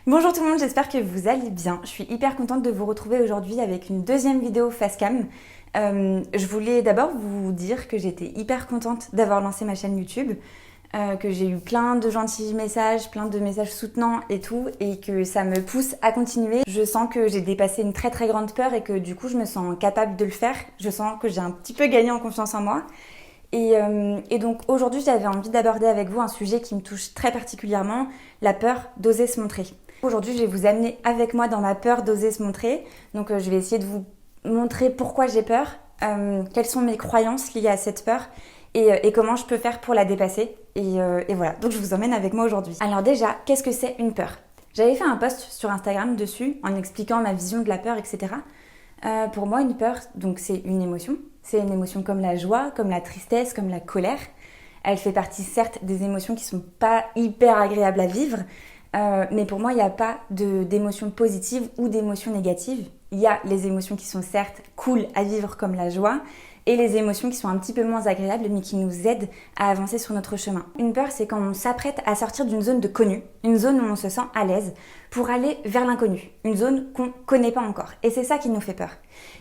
Bonjour tout le monde, j'espère que vous allez bien. Je suis hyper contente de vous retrouver aujourd'hui avec une deuxième vidéo facecam. Je voulais d'abord vous dire que j'étais hyper contente d'avoir lancé ma chaîne YouTube, que j'ai eu plein de gentils messages, plein de messages soutenants et tout, et que ça me pousse à continuer. Je sens que j'ai dépassé une très très grande peur et que du coup je me sens capable de le faire. Je sens que j'ai un petit peu gagné en confiance en moi. Et donc aujourd'hui j'avais envie d'aborder avec vous un sujet qui me touche très particulièrement, la peur d'oser se montrer. Aujourd'hui je vais vous amener avec moi dans ma peur d'oser se montrer. Donc je vais essayer de vous montrer pourquoi j'ai peur, quelles sont mes croyances liées à cette peur et comment je peux faire pour la dépasser. Et voilà, donc je vous emmène avec moi aujourd'hui. Alors déjà, qu'est-ce que c'est une peur ? J'avais fait un post sur Instagram dessus en expliquant ma vision de la peur, etc. Pour moi, une peur, donc c'est une émotion. C'est une émotion comme la joie, comme la tristesse, comme la colère. Elle fait partie certes des émotions qui sont pas hyper agréables à vivre, mais pour moi, il n'y a pas d'émotions positives ou d'émotions négatives. Il y a les émotions qui sont certes cool à vivre comme la joie, et les émotions qui sont un petit peu moins agréables mais qui nous aident à avancer sur notre chemin. Une peur, c'est quand on s'apprête à sortir d'une zone de connu, une zone où on se sent à l'aise pour aller vers l'inconnu, une zone qu'on connaît pas encore. Et c'est ça qui nous fait peur.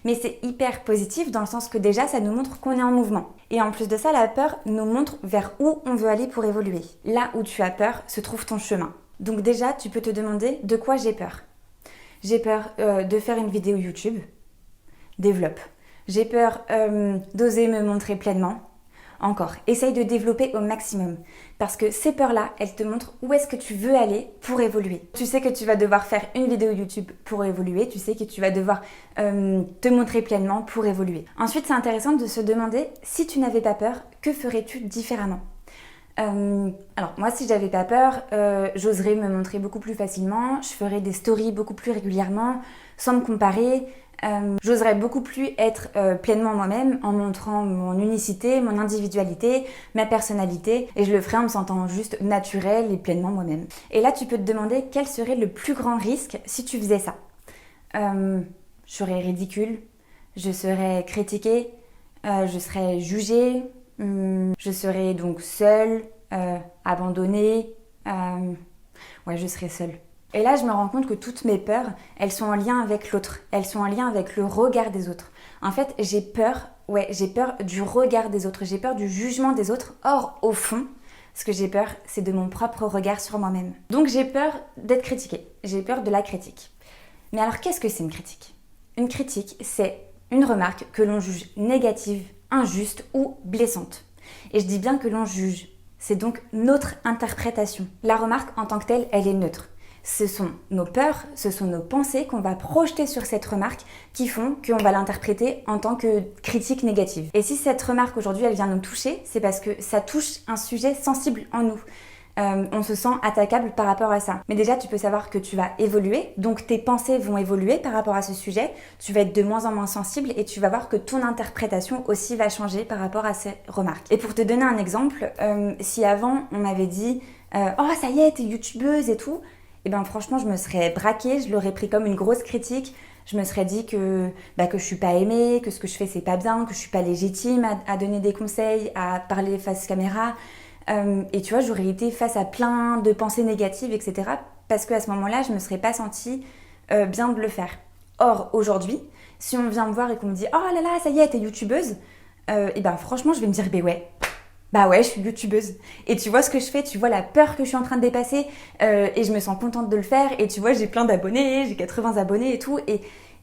Mais c'est hyper positif dans le sens que déjà ça nous montre qu'on est en mouvement. Et en plus de ça, la peur nous montre vers où on veut aller pour évoluer. Là où tu as peur se trouve ton chemin. Donc déjà, tu peux te demander de quoi j'ai peur. J'ai peur de faire une vidéo YouTube. Développe. J'ai peur d'oser me montrer pleinement. Encore, essaye de développer au maximum. Parce que ces peurs-là, elles te montrent où est-ce que tu veux aller pour évoluer. Tu sais que tu vas devoir faire une vidéo YouTube pour évoluer. Tu sais que tu vas devoir te montrer pleinement pour évoluer. Ensuite, c'est intéressant de se demander, si tu n'avais pas peur, que ferais-tu différemment ? Alors moi, si j'avais pas peur, j'oserais me montrer beaucoup plus facilement. Je ferais des stories beaucoup plus régulièrement, sans me comparer. J'oserais beaucoup plus être pleinement moi-même en montrant mon unicité, mon individualité, ma personnalité, et je le ferais en me sentant juste naturelle et pleinement moi-même. Et là, tu peux te demander quel serait le plus grand risque si tu faisais ça. Je serais ridicule, je serais critiquée, je serais jugée, je serais donc seule, abandonnée, ouais, je serais seule. Et là, je me rends compte que toutes mes peurs, elles sont en lien avec l'autre. Elles sont en lien avec le regard des autres. En fait, j'ai peur du regard des autres. J'ai peur du jugement des autres. Or, au fond, ce que j'ai peur, c'est de mon propre regard sur moi-même. Donc, j'ai peur d'être critiquée. J'ai peur de la critique. Mais alors, qu'est-ce que c'est une critique ? Une critique, c'est une remarque que l'on juge négative, injuste ou blessante. Et je dis bien que l'on juge. C'est donc notre interprétation. La remarque, en tant que telle, elle est neutre. Ce sont nos peurs, ce sont nos pensées qu'on va projeter sur cette remarque qui font qu'on va l'interpréter en tant que critique négative. Et si cette remarque aujourd'hui elle vient nous toucher, c'est parce que ça touche un sujet sensible en nous. On se sent attaquable par rapport à ça. Mais déjà, tu peux savoir que tu vas évoluer, donc tes pensées vont évoluer par rapport à ce sujet, tu vas être de moins en moins sensible et tu vas voir que ton interprétation aussi va changer par rapport à ces remarques. Et pour te donner un exemple, si avant on m'avait dit « Oh ça y est, t'es youtubeuse et tout », et bien franchement, je me serais braquée, je l'aurais pris comme une grosse critique. Je me serais dit que je suis pas aimée, que ce que je fais c'est pas bien, que je suis pas légitime à donner des conseils, à parler face caméra. Et tu vois, j'aurais été face à plein de pensées négatives, etc. Parce qu'à ce moment-là, je me serais pas sentie bien de le faire. Or, aujourd'hui, si on vient me voir et qu'on me dit « Oh là là, ça y est, t'es youtubeuse », et ben franchement, je vais me dire « Bah ouais, je suis youtubeuse. » Et tu vois ce que je fais, tu vois la peur que je suis en train de dépasser et je me sens contente de le faire. Et tu vois, j'ai plein d'abonnés, j'ai 80 abonnés et tout.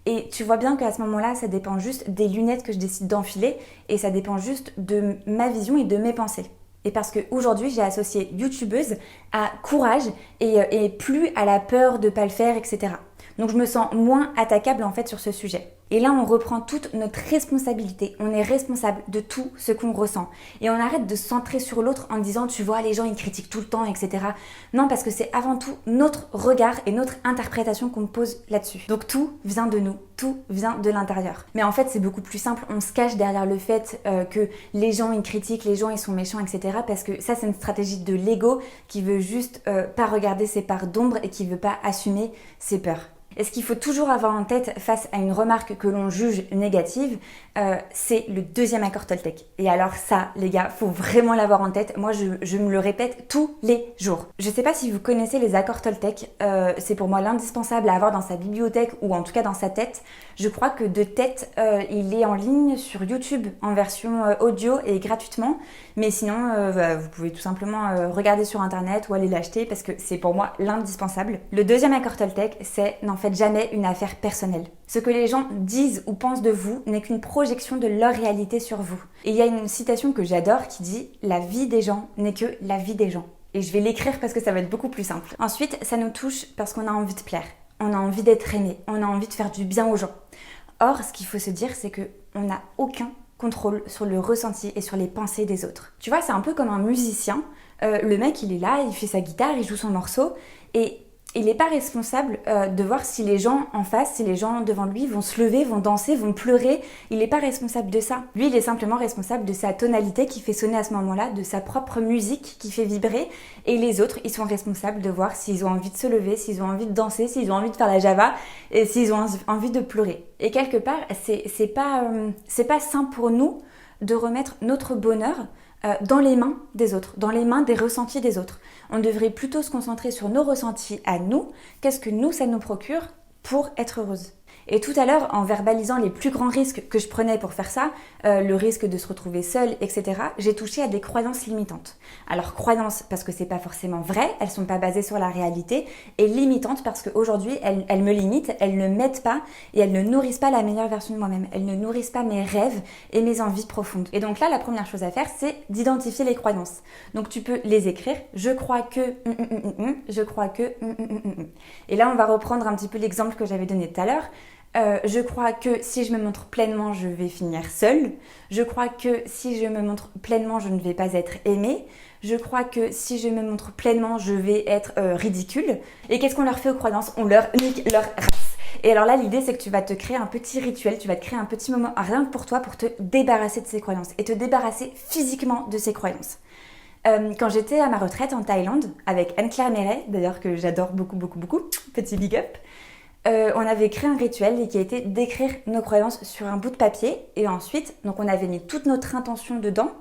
Et tu vois bien qu'à ce moment-là, ça dépend juste des lunettes que je décide d'enfiler et ça dépend juste de ma vision et de mes pensées. Et parce qu'aujourd'hui, j'ai associé youtubeuse à courage et plus à la peur de pas le faire, etc. Donc je me sens moins attaquable en fait sur ce sujet. Et là, on reprend toute notre responsabilité. On est responsable de tout ce qu'on ressent. Et on arrête de se centrer sur l'autre en disant « tu vois, les gens, ils critiquent tout le temps, etc. » Non, parce que c'est avant tout notre regard et notre interprétation qu'on pose là-dessus. Donc tout vient de nous, tout vient de l'intérieur. Mais en fait, c'est beaucoup plus simple. On se cache derrière le fait que les gens, ils critiquent, les gens, ils sont méchants, etc. Parce que ça, c'est une stratégie de l'ego qui veut juste pas regarder ses parts d'ombre et qui veut pas assumer ses peurs. Et ce qu'il faut toujours avoir en tête face à une remarque que l'on juge négative, c'est le deuxième accord Toltec. Et alors ça, les gars, faut vraiment l'avoir en tête. Moi, je me le répète tous les jours. Je sais pas si vous connaissez les accords Toltec. C'est pour moi l'indispensable à avoir dans sa bibliothèque ou en tout cas dans sa tête. Je crois que de tête, il est en ligne sur YouTube en version audio et gratuitement. Mais sinon, vous pouvez tout simplement regarder sur internet ou aller l'acheter parce que c'est pour moi l'indispensable. Le deuxième accord Toltec, c'est n'en faites jamais une affaire personnelle. Ce que les gens disent ou pensent de vous n'est qu'une projection de leur réalité sur vous. Et il y a une citation que j'adore qui dit « La vie des gens n'est que la vie des gens ». Et je vais l'écrire parce que ça va être beaucoup plus simple. Ensuite, ça nous touche parce qu'on a envie de plaire. On a envie d'être aimé. On a envie de faire du bien aux gens. Or, ce qu'il faut se dire, c'est qu'on n'a aucun contrôle sur le ressenti et sur les pensées des autres. Tu vois, c'est un peu comme un musicien. Le mec, il est là, il fait sa guitare, il joue son morceau et il n'est pas responsable de voir si les gens en face, si les gens devant lui vont se lever, vont danser, vont pleurer. Il n'est pas responsable de ça. Lui, il est simplement responsable de sa tonalité qui fait sonner à ce moment-là, de sa propre musique qui fait vibrer. Et les autres, ils sont responsables de voir s'ils ont envie de se lever, s'ils ont envie de danser, s'ils ont envie de faire la java et s'ils ont envie de pleurer. Et quelque part, c'est pas sain pour nous de remettre notre bonheur dans les mains des autres, dans les mains des ressentis des autres. On devrait plutôt se concentrer sur nos ressentis à nous, qu'est-ce que nous, ça nous procure pour être heureuse. Et tout à l'heure, en verbalisant les plus grands risques que je prenais pour faire ça, le risque de se retrouver seule, etc., j'ai touché à des croyances limitantes. Alors croyances parce que c'est pas forcément vrai, elles sont pas basées sur la réalité, et limitantes parce qu'aujourd'hui, elles me limitent, elles ne m'aident pas, et elles ne nourrissent pas la meilleure version de moi-même. Elles ne nourrissent pas mes rêves et mes envies profondes. Et donc là, la première chose à faire, c'est d'identifier les croyances. Donc tu peux les écrire, je crois que, je crois que, Et là, on va reprendre un petit peu l'exemple que j'avais donné tout à l'heure. Je crois que si je me montre pleinement, je vais finir seule. Je crois que si je me montre pleinement, je ne vais pas être aimée. Je crois que si je me montre pleinement, je vais être ridicule. Et qu'est-ce qu'on leur fait aux croyances? On leur nique leur race. Et alors là, l'idée, c'est que tu vas te créer un petit rituel, tu vas te créer un petit moment rien que pour toi pour te débarrasser de ces croyances et te débarrasser physiquement de ces croyances. Quand j'étais à ma retraite en Thaïlande avec Anne-Claire Méret, d'ailleurs que j'adore beaucoup, petit big up, on avait créé un rituel qui a été d'écrire nos croyances sur un bout de papier et ensuite, donc on avait mis toute notre intention dedans.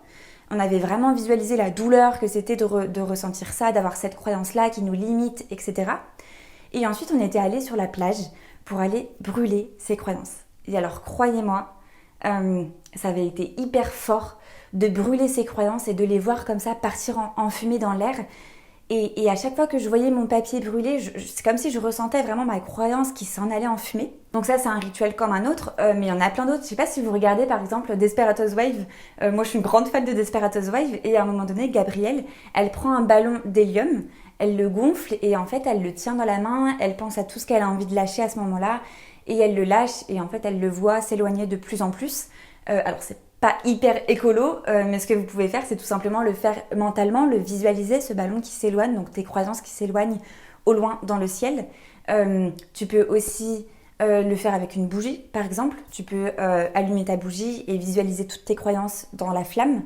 On avait vraiment visualisé la douleur que c'était de ressentir ça, d'avoir cette croyance-là qui nous limite, etc. Et ensuite, on était allé sur la plage pour aller brûler ces croyances. Et alors, croyez-moi, ça avait été hyper fort de brûler ces croyances et de les voir comme ça partir en fumée dans l'air. Et à chaque fois que je voyais mon papier brûler, c'est comme si je ressentais vraiment ma croyance qui s'en allait en fumée. Donc ça, c'est un rituel comme un autre, mais il y en a plein d'autres. Je sais pas si vous regardez par exemple Desperate Housewives. Moi, je suis une grande fan de Desperate Housewives. Et à un moment donné, Gabrielle, elle prend un ballon d'hélium, elle le gonfle et en fait, elle le tient dans la main. Elle pense à tout ce qu'elle a envie de lâcher à ce moment-là. Et elle le lâche et en fait, elle le voit s'éloigner de plus en plus. Alors, c'est pas hyper écolo, mais ce que vous pouvez faire, c'est tout simplement le faire mentalement, le visualiser, ce ballon qui s'éloigne, donc tes croyances qui s'éloignent au loin dans le ciel. Tu peux aussi le faire avec une bougie, par exemple. Tu peux allumer ta bougie et visualiser toutes tes croyances dans la flamme.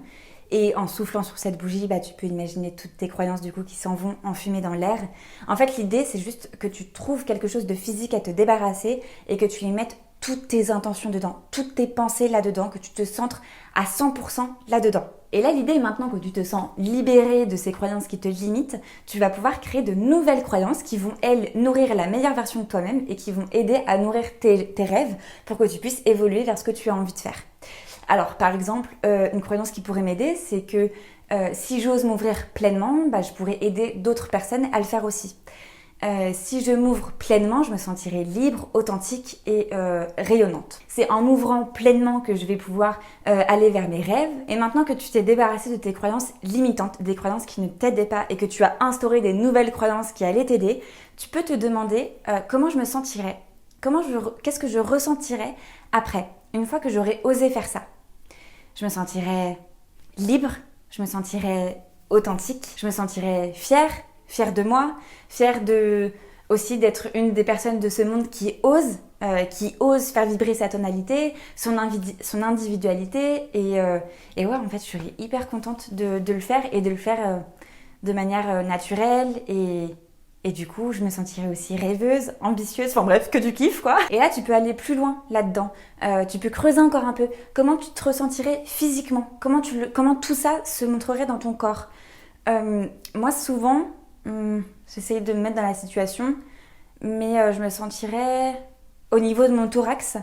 Et en soufflant sur cette bougie, tu peux imaginer toutes tes croyances du coup qui s'en vont enfumer dans l'air. En fait, l'idée, c'est juste que tu trouves quelque chose de physique à te débarrasser et que tu y mettes toutes tes intentions dedans, toutes tes pensées là-dedans, que tu te centres à 100% là-dedans. Et là, l'idée est maintenant que tu te sens libéré de ces croyances qui te limitent, tu vas pouvoir créer de nouvelles croyances qui vont, elles, nourrir la meilleure version de toi-même et qui vont aider à nourrir tes rêves pour que tu puisses évoluer vers ce que tu as envie de faire. Alors, par exemple, une croyance qui pourrait m'aider, c'est que si j'ose m'ouvrir pleinement, je pourrais aider d'autres personnes à le faire aussi. Si je m'ouvre pleinement, je me sentirai libre, authentique et rayonnante. C'est en m'ouvrant pleinement que je vais pouvoir aller vers mes rêves. Et maintenant que tu t'es débarrassé de tes croyances limitantes, des croyances qui ne t'aidaient pas et que tu as instauré des nouvelles croyances qui allaient t'aider, tu peux te demander comment je me sentirais, qu'est-ce que je ressentirais après, une fois que j'aurais osé faire ça. Je me sentirais libre, je me sentirais authentique, je me sentirais fière de moi, fière aussi d'être une des personnes de ce monde qui ose faire vibrer sa tonalité, son individualité. Et ouais, en fait, je suis hyper contente de le faire et de le faire de manière naturelle et Et du coup, je me sentirais aussi rêveuse, ambitieuse, enfin bref, que du kiff quoi. Et là, tu peux aller plus loin là-dedans. Tu peux creuser encore un peu. Comment tu te ressentirais physiquement? Comment tout ça se montrerait dans ton corps? Moi, souvent, j'essaye de me mettre dans la situation, mais je me sentirais au niveau de mon thorax.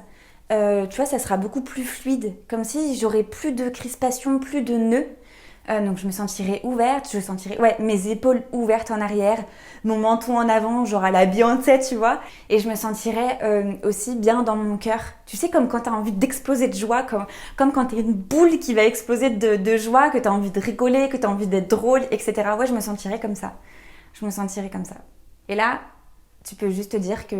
Tu vois, ça sera beaucoup plus fluide, comme si j'aurais plus de crispation, plus de nœuds. Donc je me sentirais ouverte, je sentirais mes épaules ouvertes en arrière, mon menton en avant, genre à la Beyoncé, tu vois. Et je me sentirais aussi bien dans mon cœur. Tu sais, comme quand t'as envie d'exploser de joie, comme quand t'es une boule qui va exploser de joie, que t'as envie de rigoler, que t'as envie d'être drôle, etc. Ouais, je me sentirais comme ça. Je me sentirais comme ça. Et là, tu peux juste te dire que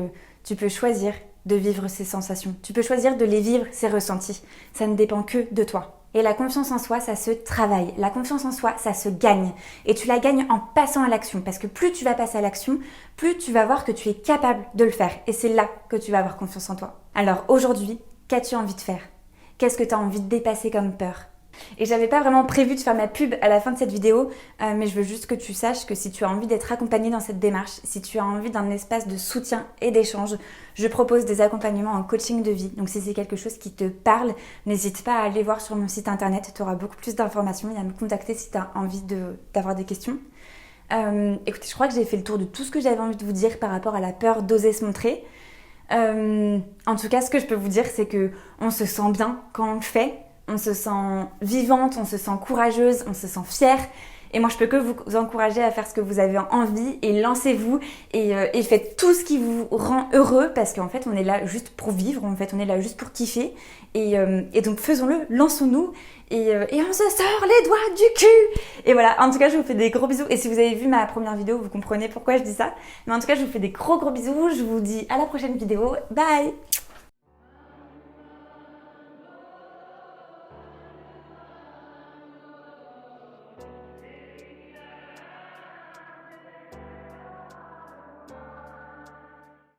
tu peux choisir de vivre ces sensations. Tu peux choisir de les vivre, ces ressentis. Ça ne dépend que de toi. Et la confiance en soi, ça se travaille. La confiance en soi, ça se gagne. Et tu la gagnes en passant à l'action. Parce que plus tu vas passer à l'action, plus tu vas voir que tu es capable de le faire. Et c'est là que tu vas avoir confiance en toi. Alors aujourd'hui, qu'as-tu envie de faire? Qu'est-ce que tu as envie de dépasser comme peur? Et j'avais pas vraiment prévu de faire ma pub à la fin de cette vidéo, mais je veux juste que tu saches que si tu as envie d'être accompagné dans cette démarche, si tu as envie d'un espace de soutien et d'échange, je propose des accompagnements en coaching de vie. Donc si c'est quelque chose qui te parle, n'hésite pas à aller voir sur mon site internet, tu auras beaucoup plus d'informations et à me contacter si tu as envie d'avoir des questions. Écoutez, je crois que j'ai fait le tour de tout ce que j'avais envie de vous dire par rapport à la peur d'oser se montrer. En tout cas, ce que je peux vous dire, c'est que on se sent bien quand on le fait. On se sent vivante, on se sent courageuse, on se sent fière. Et moi, je peux que vous encourager à faire ce que vous avez envie et lancez-vous et faites tout ce qui vous rend heureux parce qu'en fait, on est là juste pour vivre, en fait, on est là juste pour kiffer. Et donc, faisons-le, lançons-nous et on se sort les doigts du cul. Et voilà, en tout cas, je vous fais des gros bisous. Et si vous avez vu ma première vidéo, vous comprenez pourquoi je dis ça. Mais en tout cas, je vous fais des gros bisous. Je vous dis à la prochaine vidéo. Bye!